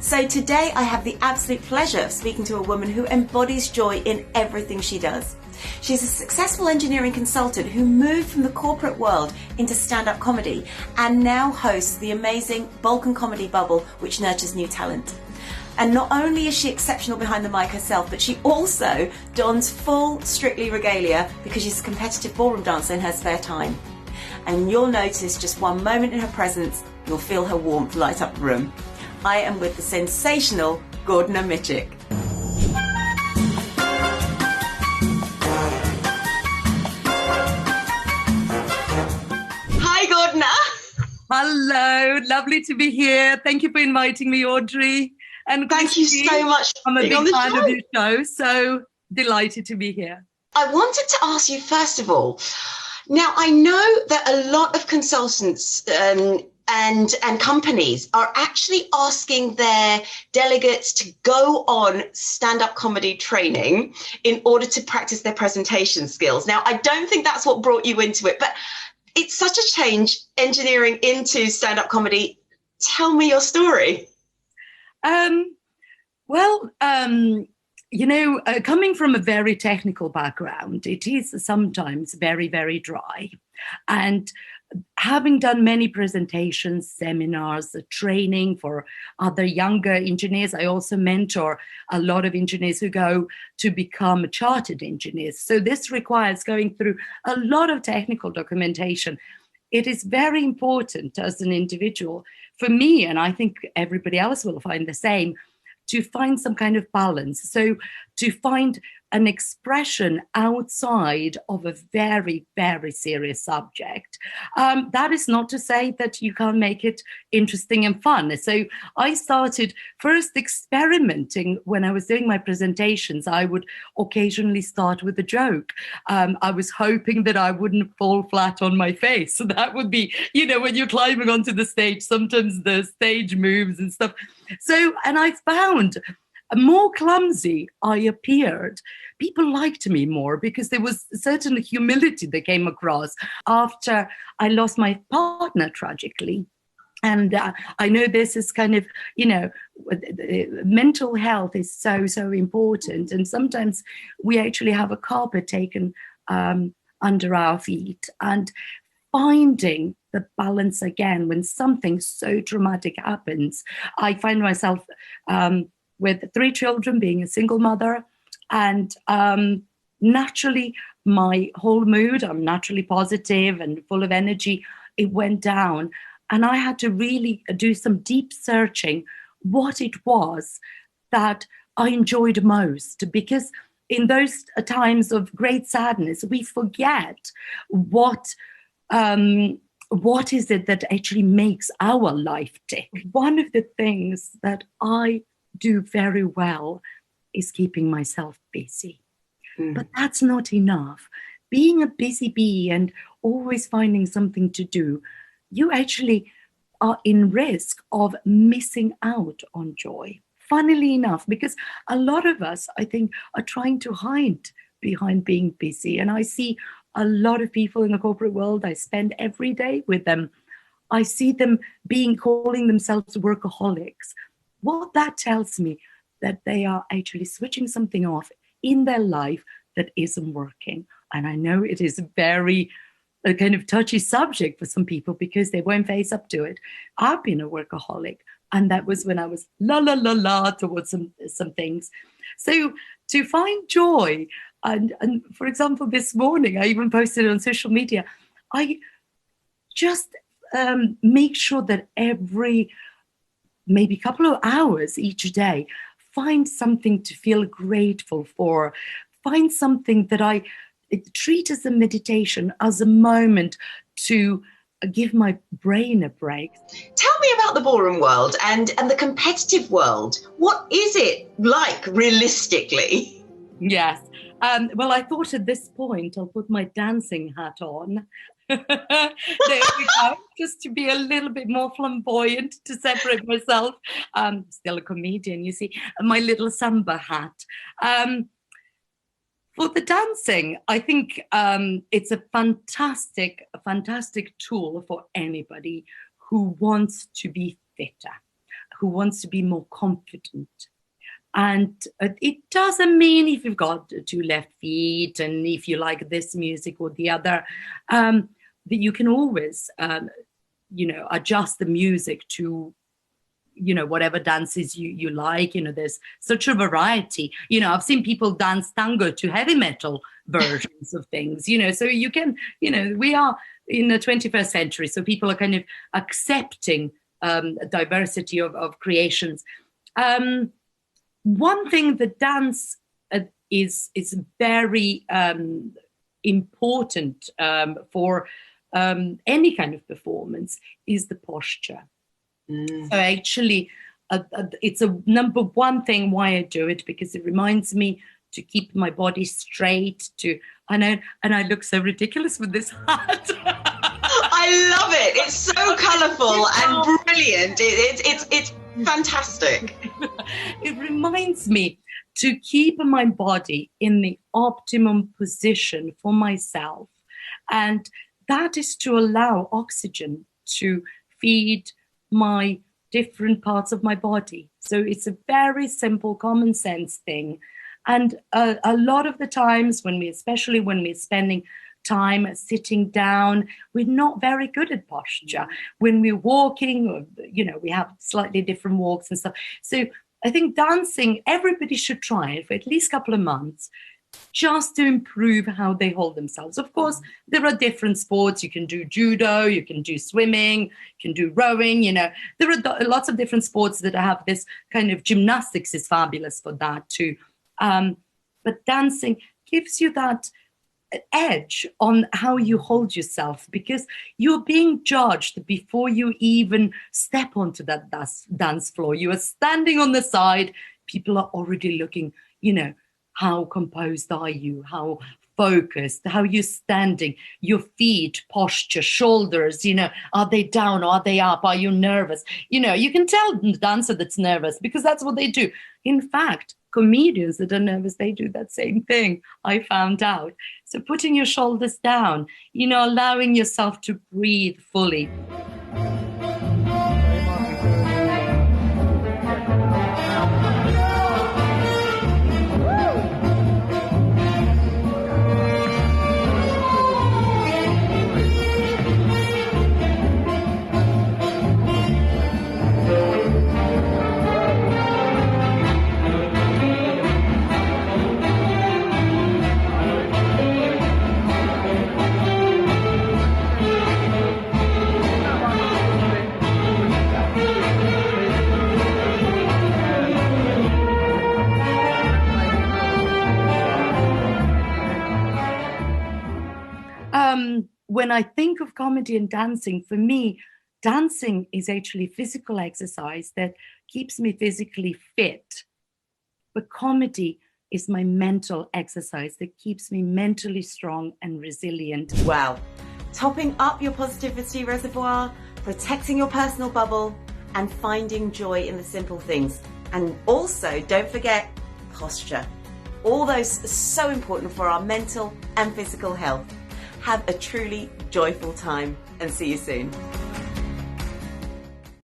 So today I have the absolute pleasure of speaking to a woman who embodies joy in everything she does. She's a successful engineering consultant who moved from the corporate world into stand-up comedy and now hosts the amazing Balkan comedy bubble, which nurtures new talent. And not only is she exceptional behind the mic herself, but she also dons full Strictly regalia because she's a competitive ballroom dancer in her spare time. And you'll notice just one moment in her presence, you'll feel her warmth light up the room. I am with the sensational Gordana Micic. Hi, Gordana. Hello, lovely to be here. Thank you for inviting me, Audrey. And thank you so much. I'm a big fan of your show, so delighted to be here. I wanted to ask you, first of all, now I know that a lot of consultants and companies are actually asking their delegates to go on stand-up comedy training in order to practice their presentation skills. Now, I don't think that's what brought you into it, but it's such a change, engineering into stand-up comedy. Tell me your story. Coming from a very technical background, it is sometimes very, very dry. And having done many presentations, seminars, training for other younger engineers, I also mentor a lot of engineers who go to become chartered engineers. So this requires going through a lot of technical documentation. It is very important as an individual, for me, and I think everybody else will find the same, to find some kind of balance. So to find an expression outside of a very, very serious subject. That is not to say that you can't make it interesting and fun. So I started first experimenting when I was doing my presentations. I would occasionally start with a joke. I was hoping that I wouldn't fall flat on my face. So that would be, when you're climbing onto the stage, sometimes the stage moves and stuff. So, and I found more clumsy I appeared, people liked me more because there was a certain humility that came across after I lost my partner tragically. And I know this is kind of, mental health is so, so important. And sometimes we actually have a carpet taken under our feet, and finding the balance again when something so traumatic happens. I find myself with 3 children, being a single mother, and naturally my whole mood, I'm naturally positive and full of energy, it went down. And I had to really do some deep searching what it was that I enjoyed most, because in those times of great sadness, we forget what is it that actually makes our life tick. One of the things that I do very well is keeping myself busy. But that's not enough. Being a busy bee and always finding something to do, you actually are in risk of missing out on joy. Funnily enough, because a lot of us, I think, are trying to hide behind being busy. And I see a lot of people in the corporate world, I spend every day with them. I see them calling themselves workaholics. What that tells me that they are actually switching something off in their life that isn't working. And I know it is a kind of touchy subject for some people because they won't face up to it. I've been a workaholic, and that was when I was towards some things. So to find joy, and for example, this morning, I even posted it on social media, I just make sure that every maybe couple of hours each day, find something to feel grateful for, find something that I treat as a meditation, as a moment to give my brain a break. Tell me about the ballroom world and the competitive world. What is it like realistically? Yes. Well, I thought at this point I'll put my dancing hat on. There we go, just to be a little bit more flamboyant, to separate myself. Still a comedian, you see, my little samba hat. For the dancing, I think it's a fantastic tool for anybody who wants to be fitter. who wants to be more confident. And it doesn't mean if you've got two left feet and if you like this music or the other, that you can always, adjust the music to, whatever dances you like. There's such a variety. I've seen people dance tango to heavy metal versions of things, so you can, we are in the 21st century, so people are kind of accepting diversity of creations. One thing that dance is very important for any kind of performance is the posture. So actually, it's a number one thing why I do it, because it reminds me to keep my body straight. And I look so ridiculous with this hat. I love it. It's so colourful and brilliant. It's fantastic. It reminds me to keep my body in the optimum position for myself. And that is to allow oxygen to feed my different parts of my body. So it's a very simple, common sense thing. And a lot of the times especially when we're spending time sitting down, we're not very good at posture. When we're walking, we have slightly different walks and stuff. So I think dancing, everybody should try it for at least a couple of months, just to improve how they hold themselves. Of course, there are different sports. You can do judo, you can do swimming, you can do rowing. There are lots of different sports that have this kind of gymnastics is fabulous for that too. But dancing gives you that edge on how you hold yourself, because you're being judged before you even step onto that dance floor. You are standing on the side. People are already looking, how composed are you? How focused? How you're standing? Your feet, posture, shoulders, are they down? Are they up? Are you nervous? You can tell the dancer that's nervous because that's what they do. In fact, comedians that are nervous, they do that same thing, I found out. So putting your shoulders down, allowing yourself to breathe fully. When I think of comedy and dancing, for me, dancing is actually physical exercise that keeps me physically fit. But comedy is my mental exercise that keeps me mentally strong and resilient. Wow. Topping up your positivity reservoir, protecting your personal bubble, and finding joy in the simple things. And also, don't forget posture. All those are so important for our mental and physical health. Have a truly joyful time and see you soon.